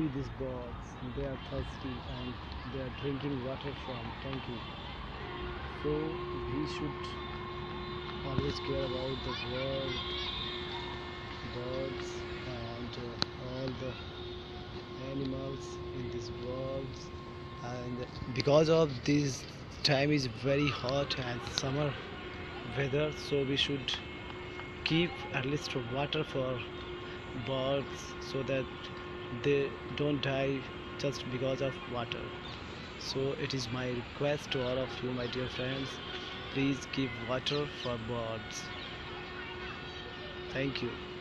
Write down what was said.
see these birds. They are thirsty and they are drinking water from tanking. So we should always care about the world, birds, and all the animals in this world. And because of this time is very hot and summer weather, so we should keep at least water for birds so that they don't die just because of water. So it is my request to all of you, my dear friends, please keep water for birds. Thank you.